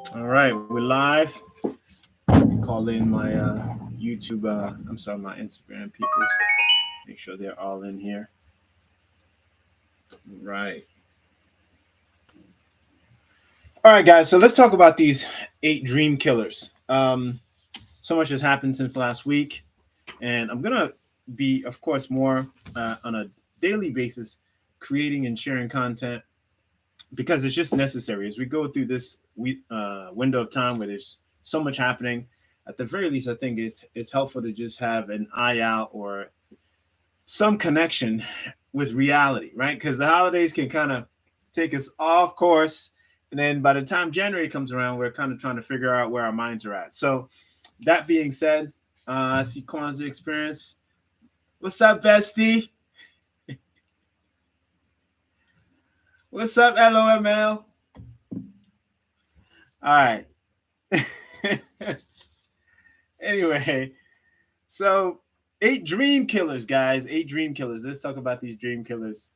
All right, we're live. Call in my YouTube, I'm sorry, my Instagram peoples. Make sure they're all in here. Right. All right, guys. So let's talk about these 8 dream killers. So much has happened since last week, and I'm gonna be, of course, more on a daily basis, creating and sharing content because it's just necessary as we go through this window of time where there's so much happening. At the very least, I think it's helpful to just have an eye out or some connection with reality, right? Because the holidays can kind of take us off course, and then by the time January comes around, we're kind of trying to figure out where our minds are at. So, that being said, I see Kwanzaa experience. What's up, bestie? What's up, LOML? All right. Anyway, so 8 dream killers, guys. 8 dream killers. Let's talk about these dream killers.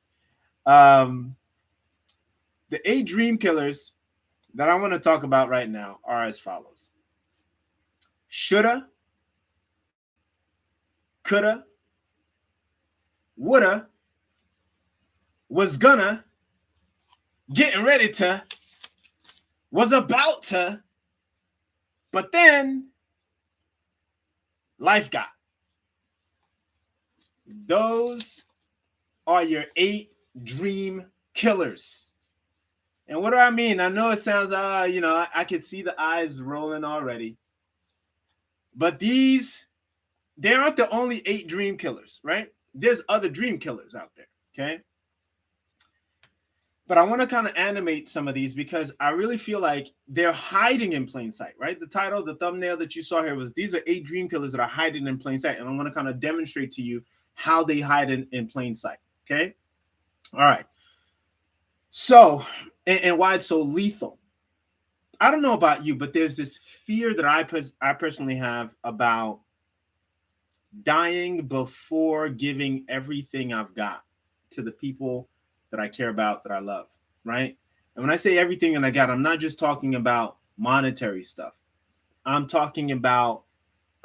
Um, the 8 dream killers that I want to talk about right now are as follows: shoulda, coulda, woulda, was gonna, getting ready to, was about to, but then life got. Those are your 8 dream killers. And what do I mean? I know it sounds, I can see the eyes rolling already. But they aren't the only 8 dream killers, right? There's other dream killers out there, okay? But I want to kind of animate some of these because I really feel like they're hiding in plain sight, right? The title, the thumbnail that you saw here was these are 8 dream killers that are hiding in plain sight. And I want to kind of demonstrate to you how they hide in plain sight, okay? All right. So, and why it's so lethal. I don't know about you, but there's this fear that I personally have about dying before giving everything I've got to the people that I care about, that I love, right? And when I say everything that I got, I'm not just talking about monetary stuff. I'm talking about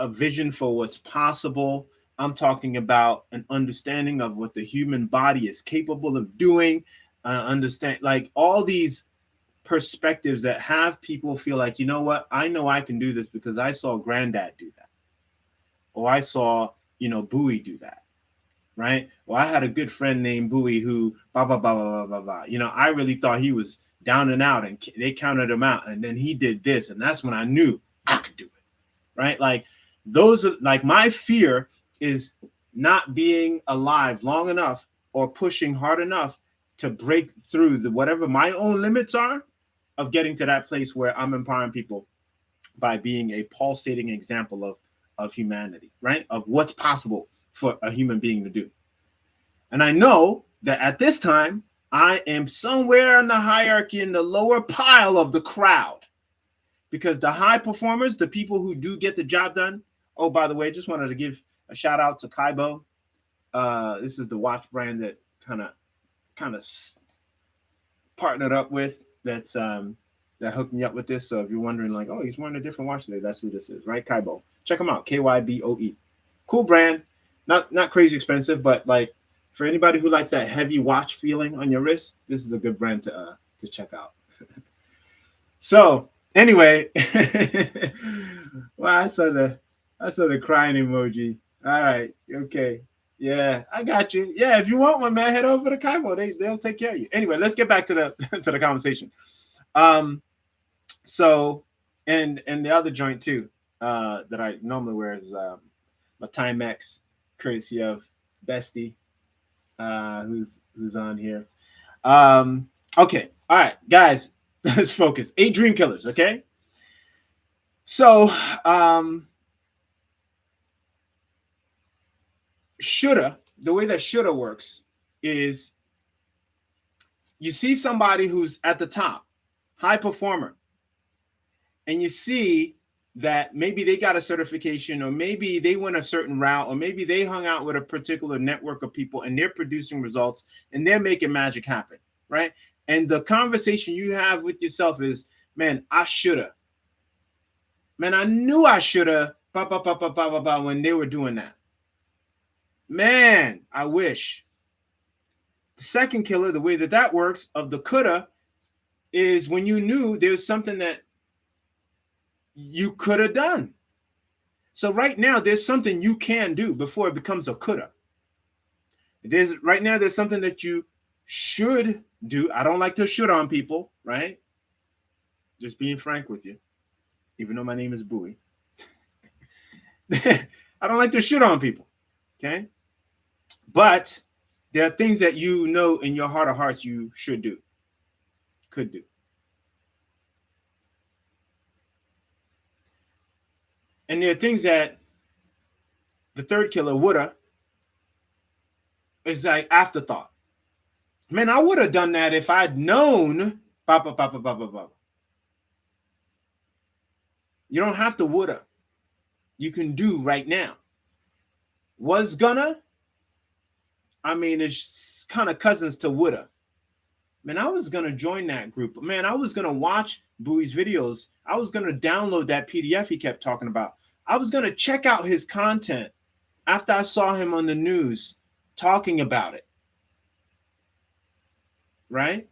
a vision for what's possible. I'm talking about an understanding of what the human body is capable of doing. Understand, like, all these perspectives that have people feel like, you know what, I know I can do this because I saw granddad do that, or I saw, Buihe do that, right? Well, I had a good friend named Buihe who blah blah blah blah blah blah. I really thought he was down and out, and they counted him out, and then he did this, and that's when I knew I could do it, right? Like, those are like, my fear is not being alive long enough or pushing hard enough to break through whatever my own limits are of getting to that place where I'm empowering people by being a pulsating example of humanity, right? Of what's possible for a human being to do. And I know that at this time, I am somewhere in the hierarchy in the lower pile of the crowd, because the high performers, the people who do get the job done. Oh, by the way, just wanted to give a shout out to Kaibo. This is the watch brand that kind of partnered up with, that hooked me up with this. So if you're wondering, like, oh, he's wearing a different watch today, that's who this is, right? Kaibo. Check them out. KYBOE. Cool brand. Not crazy expensive, but like, for anybody who likes that heavy watch feeling on your wrist, this is a good brand to check out. So anyway, well, I saw the crying emoji. All right, okay. Yeah, I got you. Yeah, if you want one, man, head over to Kaibo. They'll take care of you. Anyway, let's get back to the to the conversation. So, and the other joint too, that I normally wear is my Timex, courtesy of Bestie, who's on here. Okay, all right, guys, let's focus. 8 dream killers, okay? So, the way that shoulda works is, you see somebody who's at the top, high performer, and you see that maybe they got a certification, or maybe they went a certain route, or maybe they hung out with a particular network of people and they're producing results and they're making magic happen, right? And the conversation you have with yourself is, Man, I shoulda. Man, I knew I shoulda. When they were doing that. Man, I wish. The second killer, the way that that works of the coulda, is when you knew there's something that you could have done. So right now, there's something you can do before it becomes a coulda. Right now, there's something that you should do. I don't like to should on people, right? Just being frank with you, even though my name is Buihe. I don't like to should on people, okay? But there are things that you know in your heart of hearts you should do, could do. And there are things that the third killer woulda is like afterthought. Man, I would have done that if I'd known. You don't have to woulda. You can do right now. Was gonna. I mean, it's kind of cousins to woulda. Man, I was gonna join that group. Man, I was gonna watch Buihe's videos. I was gonna download that PDF he kept talking about. I was gonna check out his content after I saw him on the news talking about it. Right?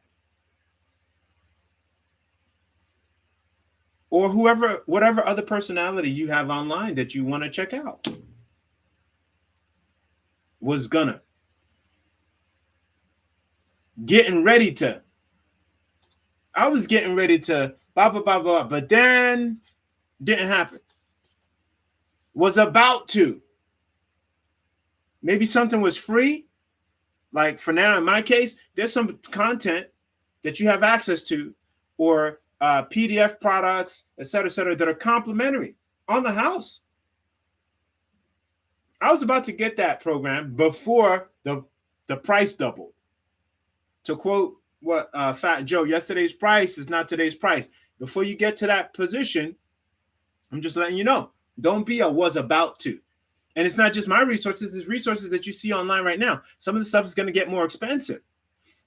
Or whatever other personality you have online that you want to check out. Was gonna. Getting ready to. I was getting ready to but then didn't happen. Was about to. Maybe something was free. Like for now, in my case, there's some content that you have access to, or PDF products, et cetera, that are complimentary on the house. I was about to get that program before the price doubled. To quote what Fat Joe, yesterday's price is not today's price. Before you get to that position, I'm just letting you know, don't be a was about to. And it's not just my resources, it's resources that you see online right now. Some of the stuff is going to get more expensive.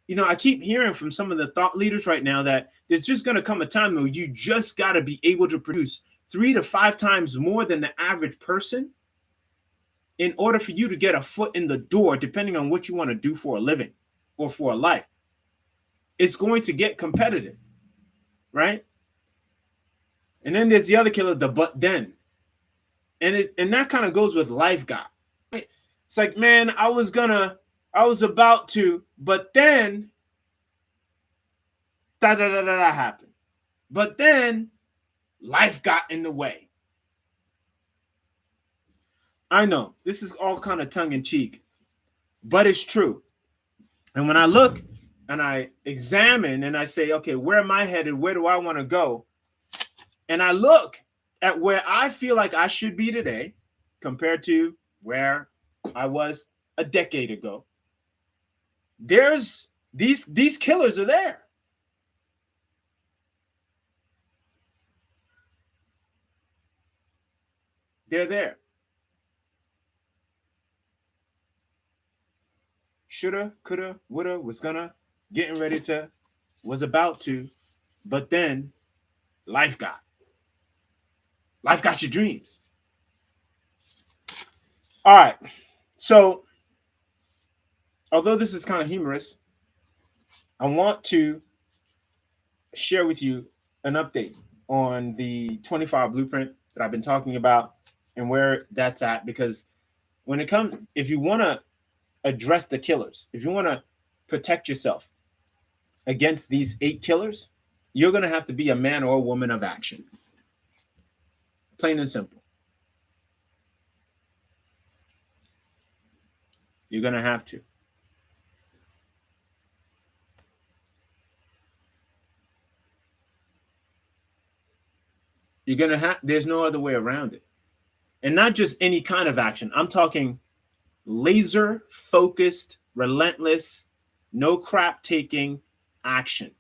You know, I keep hearing from some of the thought leaders right now that there's just going to come a time where you just got to be able to produce 3 to 5 times more than the average person in order for you to get a foot in the door, depending on what you want to do for a living or for a life. It's going to get competitive, right? And then there's the other killer, the but then. And that kind of goes with life guy. Right? It's like, man, I was about to, but then da happened. But then life got in the way. I know this is all kind of tongue in cheek, but it's true. And when I look and I examine and I say, okay, where am I headed? Where do I want to go? And I look at where I feel like I should be today compared to where I was a decade ago. There's these killers are there. They're there. Shoulda, coulda, woulda, was gonna, getting ready to, was about to, but then life got your dreams. All right. So, although this is kind of humorous, I want to share with you an update on the 24-hour blueprint that I've been talking about and where that's at. Because when it comes, if you want to address the killers, if you want to protect yourself against these 8 killers, you're going to have to be a man or a woman of action. Plain and simple. You're going to have to. You're going to have, there's no other way around it. And not just any kind of action. I'm talking laser focused, relentless, no crap taking action.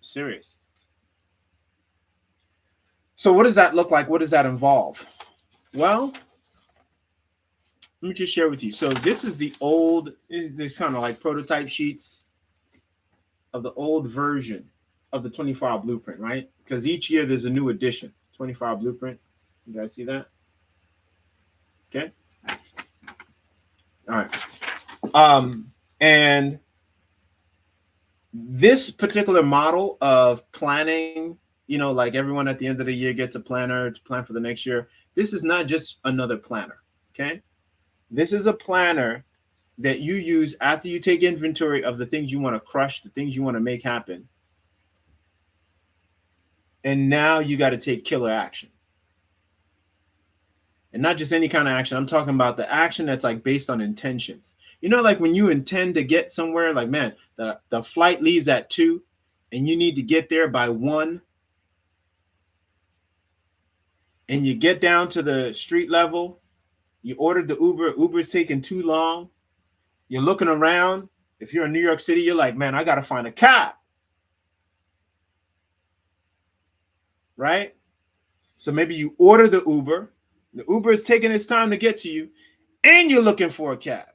Serious. So what does that look like? What does that involve? Well, let me just share with you. So this is the old, this kind of like prototype sheets of the old version of the 24-hour blueprint, right? Because each year there's a new edition. 24-hour blueprint. You guys see that? Okay. All right. And this particular model of planning, you know, like everyone at the end of the year gets a planner to plan for the next year. This is not just another planner. Okay. This is a planner that you use after you take inventory of the things you want to crush, the things you want to make happen. And now you got to take killer action. And not just any kind of action. I'm talking about the action that's like based on intentions. You know, like when you intend to get somewhere, like, man, the flight leaves at 2 and you need to get there by 1. And you get down to the street level. You ordered the Uber. Uber's taking too long. You're looking around. If you're in New York City, you're like, man, I got to find a cab. Right? So maybe you order the Uber. The Uber is taking its time to get to you, and you're looking for a cab.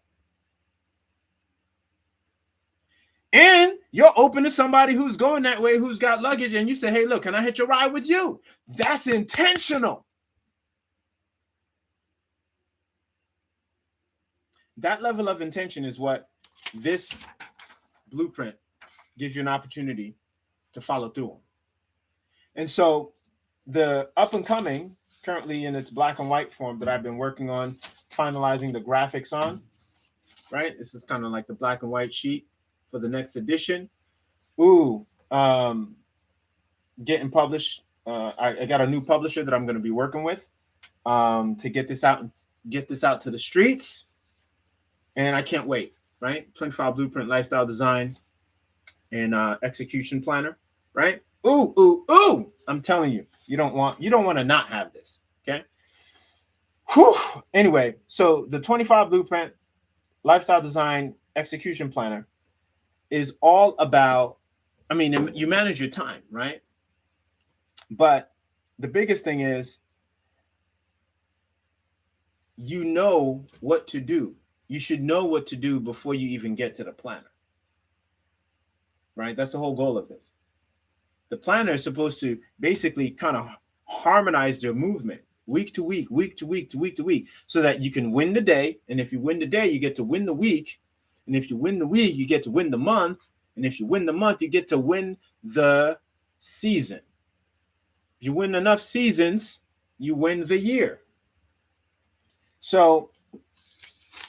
And you're open to somebody who's going that way, who's got luggage, and you say, hey, look, can I hitch a ride with you? That's intentional. That level of intention is what this blueprint gives you an opportunity to follow through on. And so the up and coming, currently in its black and white form that I've been working on, finalizing the graphics on, right? This is kind of like the black and white sheet for the next edition. Getting published. I got a new publisher that I'm going to be working with to get this out to the streets. And I can't wait, right? 25 Blueprint Lifestyle Design and Execution Planner, right? Ooh. I'm telling you, you don't want to not have this, okay? Whew. Anyway, so the 25 Blueprint Lifestyle Design Execution Planner is all about, I mean, you manage your time, right? But the biggest thing is you know what to do. You should know what to do before you even get to the planner, right? That's the whole goal of this. The planner is supposed to basically kind of harmonize their movement week to week, so that you can win the day. And if you win the day, you get to win the week. And if you win the week, you get to win the month. And if you win the month, you get to win the season. If you win enough seasons, you win the year. So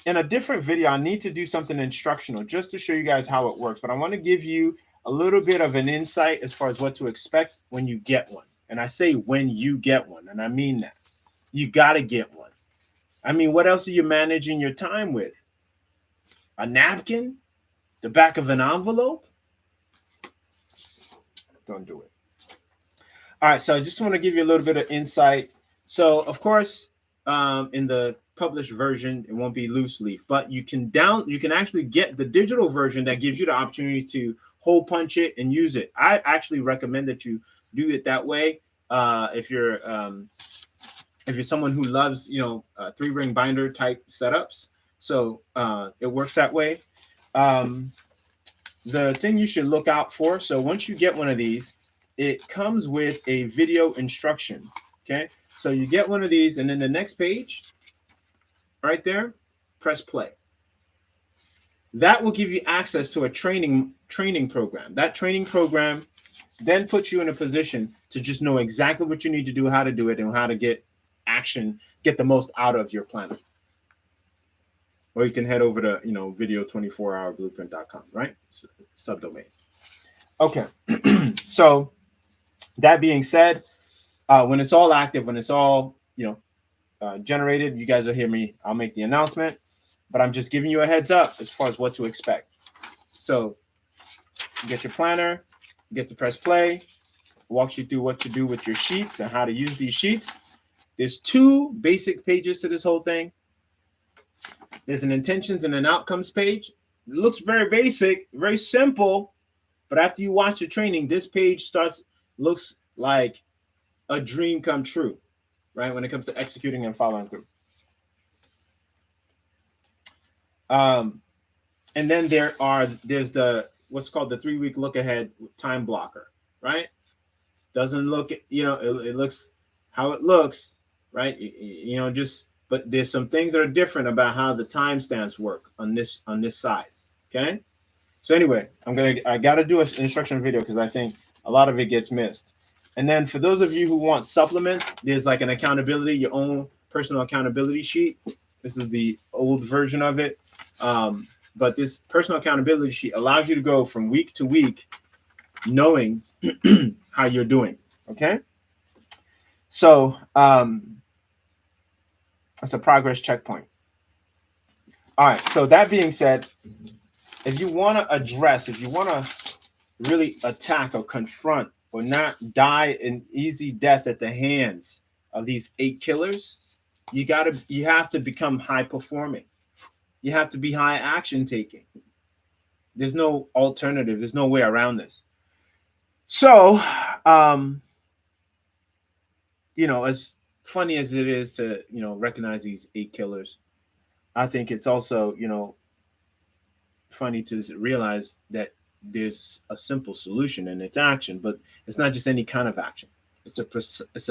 in a different video, I need to do something instructional just to show you guys how it works. But I want to give you a little bit of an insight as far as what to expect when you get one. And I say when you get one, and I mean that. You got to get one. I mean, what else are you managing your time with? A napkin? The back of an envelope? Don't do it. All right, so I just want to give you a little bit of insight. So, of course, in the published version, it won't be loose leaf, but you can actually get the digital version that gives you the opportunity to hole punch it and use it. I actually recommend that you do it that way. If you're someone who loves, 3-ring binder type setups, so it works that way. The thing you should look out for. So once you get one of these, it comes with a video instruction. Okay, so you get one of these, and then the next page, right there, press play. That will give you access to a training program. That training program then puts you in a position to just know exactly what you need to do, how to do it, and how to get the most out of your planner. Or you can head over to, video24hourblueprint.com, right? Subdomain. Okay. So that being said, when it's all active, when it's all, generated, you guys will hear me. I'll make the announcement, but I'm just giving you a heads up as far as what to expect. So you get your planner, you get to press play, walks you through what to do with your sheets and how to use these sheets. There's 2 basic pages to this whole thing. There's an intentions and an outcomes page. It looks very basic, very simple, but after you watch the training, this page looks like a dream come true, right? When it comes to executing and following through. And then there's the what's called the 3-week look ahead time blocker, right? Doesn't look, it looks how it looks, right? Just, but there's some things that are different about how the timestamps work on this side. Okay. So anyway, I gotta do an instruction video because I think a lot of it gets missed. And then for those of you who want supplements, there's like an accountability, your own personal accountability sheet. This is the old version of it. But this personal accountability sheet allows you to go from week to week knowing how you're doing. Okay. So that's a progress checkpoint. All right. So that being said, if you want to really attack or confront or not die an easy death at the hands of these 8 killers, you have to become high performing. You have to be high action taking. There's no alternative. There's no way around this. So, as funny as it is to, recognize these 8 killers, I think it's also, funny to realize that there's a simple solution and it's action, but it's not just any kind of action. It's a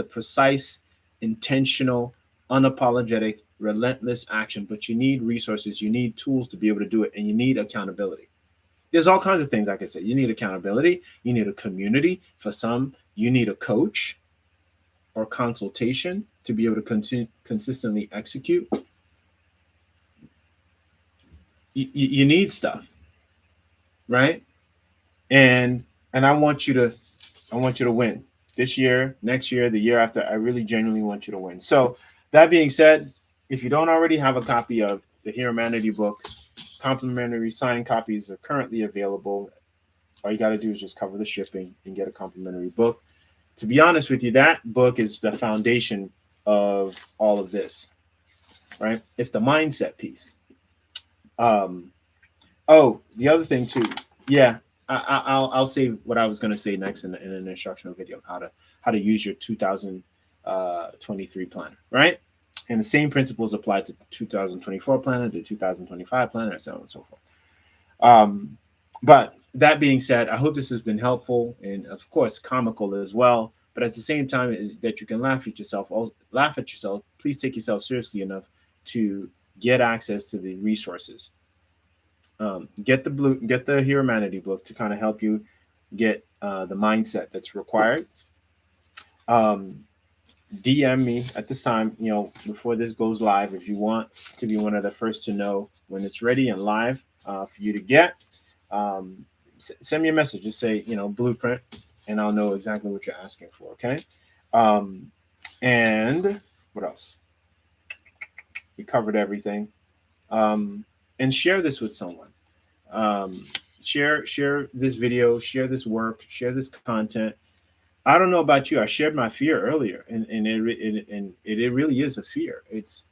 precise, intentional, unapologetic, relentless action, but you need resources, you need tools to be able to do it, and you need accountability. There's all kinds of things, like I said. You need accountability, you need a community. For some, you need a coach or consultation to be able to consistently execute. You need stuff, right? And I want you to win this year, next year, the year after. I really genuinely want you to win. So that being said, if you don't already have a copy of the Humanity book, complimentary signed copies are currently available. All you got to do is just cover the shipping and get a complimentary book. To be honest with you, that book is the foundation of all of this, right? It's the mindset piece. Oh, the other thing too. Yeah, I'll say what I was going to say next in an instructional video, how to use your 2023 planner, right? And the same principles apply to 2024 planner, the 2025 planner, and so on and so forth. But that being said, I hope this has been helpful and, of course, comical as well. But at the same time, that you can laugh at yourself. Please take yourself seriously enough to get access to the resources. Get the Humanity book to kind of help you get the mindset that's required. DM me at this time, before this goes live, if you want to be one of the first to know when it's ready and live for you to get. Send me a message. Just say, blueprint, and I'll know exactly what you're asking for. Okay. And what else? We covered everything. And share this with someone. Share this video, share this work, share this content. I don't know about you. I shared my fear earlier, and it really is a fear. It's,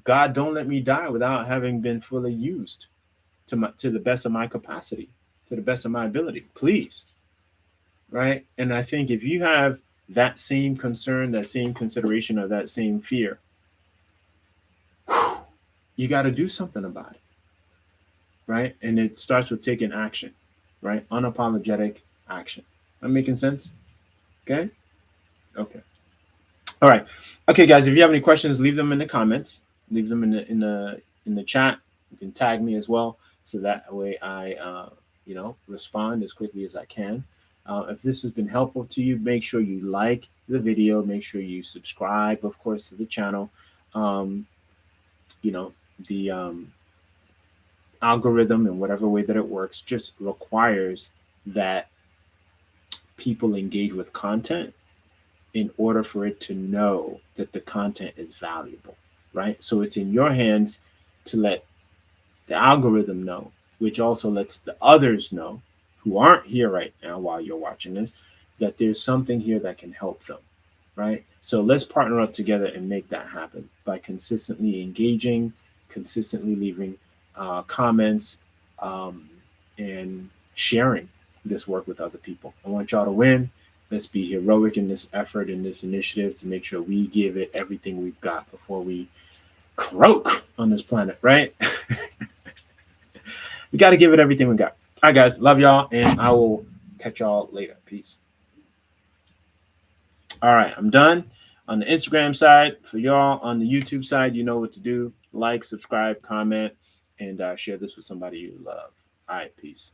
God, don't let me die without having been fully used to the best of my capacity, to the best of my ability, please. Right? And I think if you have that same concern, that same consideration, or that same fear, you got to do something about it. Right? And it starts with taking action, right? Unapologetic action. Am I making sense? Okay. Okay. All right. Okay, guys. If you have any questions, leave them in the comments. Leave them in the chat. You can tag me as well, so that way I respond as quickly as I can. If this has been helpful to you, make sure you like the video. Make sure you subscribe, of course, to the channel. The algorithm, in whatever way that it works, just requires that people engage with content in order for it to know that the content is valuable, right? So it's in your hands to let the algorithm know, which also lets the others know who aren't here right now while you're watching this, that there's something here that can help them, right? So let's partner up together and make that happen by consistently engaging, consistently leaving comments, and sharing this work with other people. I want y'all to win. Let's be heroic in this effort, in this initiative, to make sure we give it everything we've got before we croak on this planet, right? We got to give it everything we got. All right, guys. Love y'all, and I will catch y'all later. Peace. All right, I'm done. On the Instagram side, for y'all on the YouTube side, you know what to do. Like, subscribe, comment, and share this with somebody you love. All right, peace.